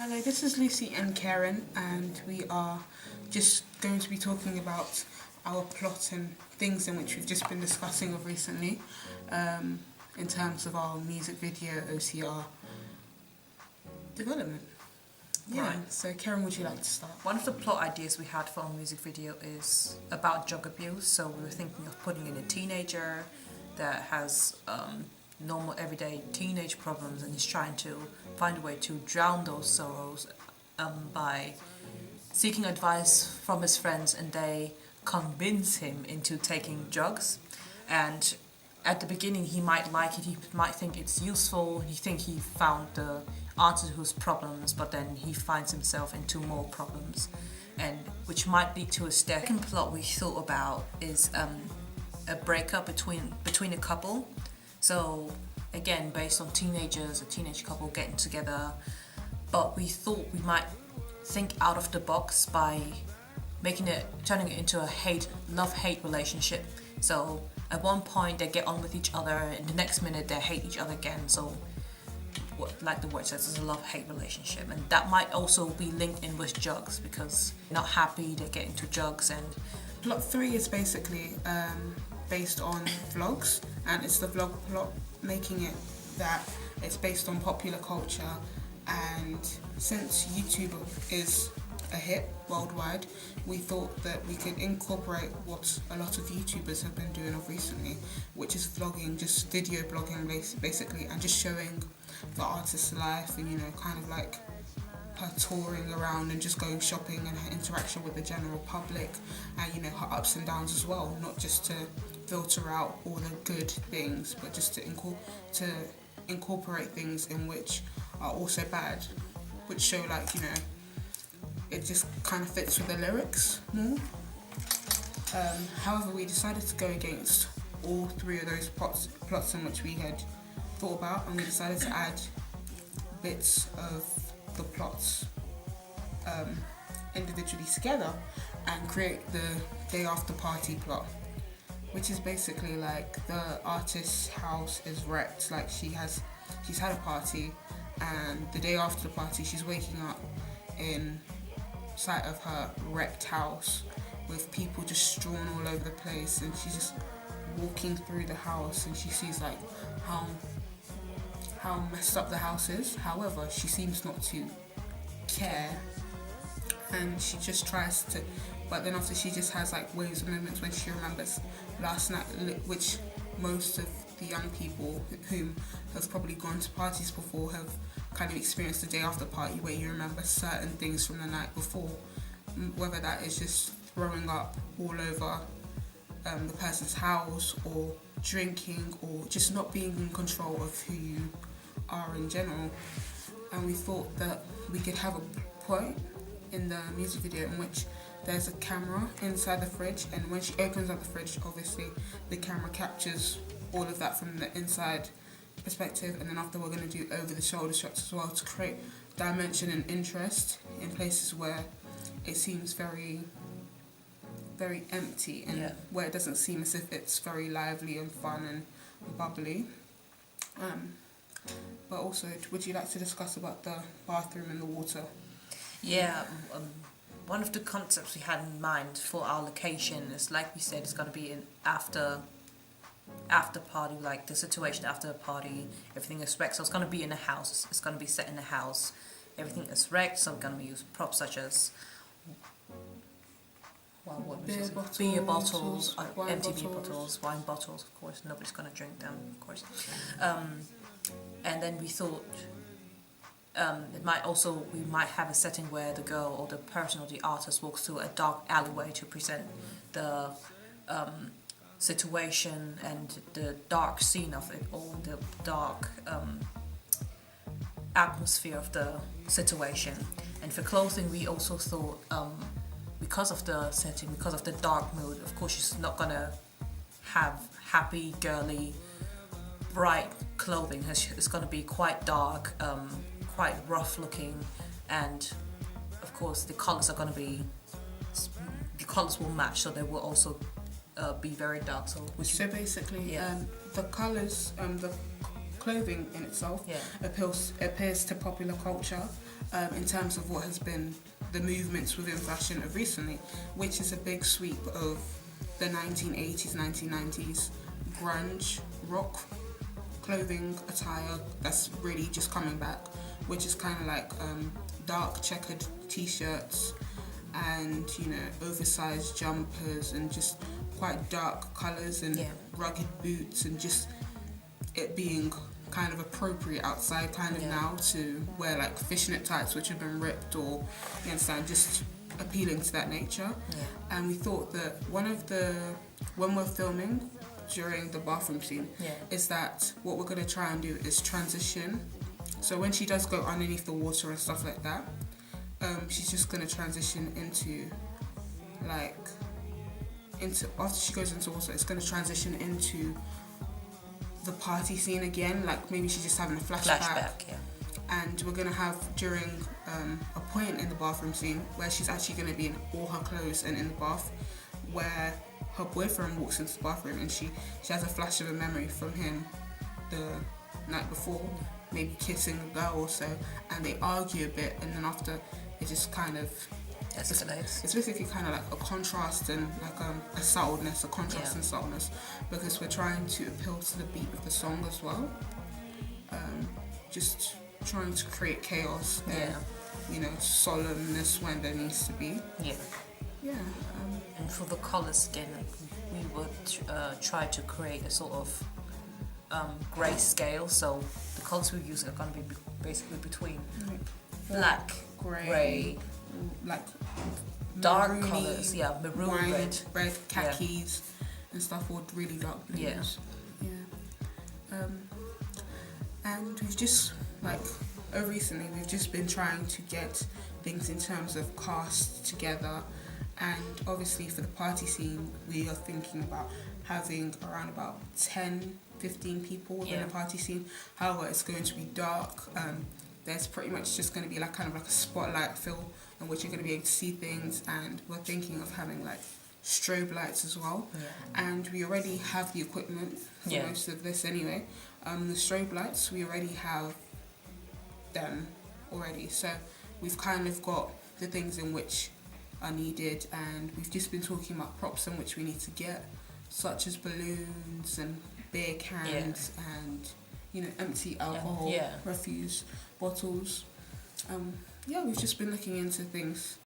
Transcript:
Hello, this is Lucy and Karen, and we are just going to be talking about our plot and things in which we've just been discussing of recently, in terms of our music video OCR development. Yeah, Right. so Karen, would you like to start? One of the plot ideas we had for our music video is about drug abuse. So we were thinking of putting in a teenager that has normal everyday teenage problems, and he's trying to find a way to drown those sorrows by seeking advice from his friends, and they convince him into taking drugs. And at the beginning he might like it, he might think it's useful, he think he found the answer to his problems, but then he finds himself into more problems, and which might lead to a second plot we thought about is a breakup between a couple. So again, based on teenagers, a teenage couple getting together, but we thought we might think out of the box by turning it into a love-hate relationship. So at one point they get on with each other, and the next minute they hate each other again. So like the word says, it's a love-hate relationship, and that might also be linked in with drugs, because they're not happy, they get into drugs. And Plot 3 is basically based on vlogs, and it's the vlog plot, making it that it's based on popular culture. And since YouTube is a hit worldwide, we thought that we could incorporate what a lot of YouTubers have been doing of recently, which is vlogging, just video blogging basically, and just showing the artist's life, and kind of like her touring around and just going shopping, and her interaction with the general public, and her ups and downs as well, not just to filter out all the good things, but just to incorporate things in which are also bad, which show it just kind of fits with the lyrics more. However, we decided to go against all three of those plots in which we had thought about, and we decided to add bits of the plots individually together and create the day after party plot, which is basically like the artist's house is wrecked. Like she's had a party, and the day after the party she's waking up in sight of her wrecked house with people just strewn all over the place, and she's just walking through the house, and she sees like how messed up the house is. However, she seems not to care, and she just tries to, but then after she just has like waves of moments when she remembers last night, which most of the young people whom have probably gone to parties before have kind of experienced the day after party, where you remember certain things from the night before, whether that is just throwing up all over the person's house, or drinking, or just not being in control of who you are in general. And we thought that we could have a point in the music video in which there's a camera inside the fridge, and when she opens up the fridge, obviously the camera captures all of that from the inside perspective, and then after we're going to do over the shoulder shots as well to create dimension and interest in places where it seems very, very empty, and where it doesn't seem as if it's very lively and fun and bubbly. But also, would you like to discuss about the bathroom and the water? yeah, one of the concepts we had in mind for our location is, like we said, it's going to be an after party, like the situation after the party, everything is wrecked. So it's going to be in a house, it's going to be set in a house, everything is wrecked. So we're going to use props such as beer bottles, empty beer bottles, wine bottles, of course, nobody's going to drink them, of course. And then we thought we might have a setting where the girl or the person or the artist walks through a dark alleyway to present the situation and the dark scene of it, or the dark atmosphere of the situation. And for clothing, we also thought, because of the setting, because of the dark mood, of course she's not gonna have happy, girly, bright clothing. It's gonna be quite dark, quite rough looking, and of course the colors will match, so they will also be very dark. So basically, the colors, the clothing in itself appeals to popular culture, in terms of what has been the movements within fashion of recently, which is a big sweep of the 1980s, 1990s grunge, rock clothing attire that's really just coming back, which is kind of like dark checkered t-shirts and, you know, oversized jumpers and just quite dark colours and rugged boots, and just it being kind of appropriate outside kind of now to wear like fishnet tights which have been ripped, or you understand, just appealing to that nature. And we thought that when we're filming during the bathroom scene is that what we're going to try and do is transition. So when she does go underneath the water and stuff like that, she's just going to transition into after she goes into water, it's going to transition into the party scene again, like maybe she's just having a flashback. And we're going to have during a point in the bathroom scene where she's actually going to be in all her clothes and in the bath, where her boyfriend walks into the bathroom and she has a flash of a memory from him the night before, maybe kissing a girl or so, and they argue a bit, and then after it just kind of escalates. It's basically kind of like a contrast and like a subtleness, a contrast and subtleness, because we're trying to appeal to the beat of the song as well. Just trying to create chaos and, you know, solemnness when there needs to be. And for the colours again, we would try to create a sort of grey scale. So the colours we use are going to be basically between black, grey, like dark maroony, colours, maroon, wine, red, khakis, and stuff, or really dark blues. And we've just recently we've just been trying to get things in terms of cast together, and obviously for the party scene we are thinking about having around about 10-15 people within a party scene. However, it's going to be dark. There's pretty much just going to be like kind of like a spotlight fill in which you're going to be able to see things, and we're thinking of having like strobe lights as well. And we already have the equipment for most of this anyway. The strobe lights, we already have them already, so we've kind of got the things in which are needed, and we've just been talking about props in which we need to get, such as balloons and beer cans and, you know, empty alcohol refuse bottles. We've just been looking into things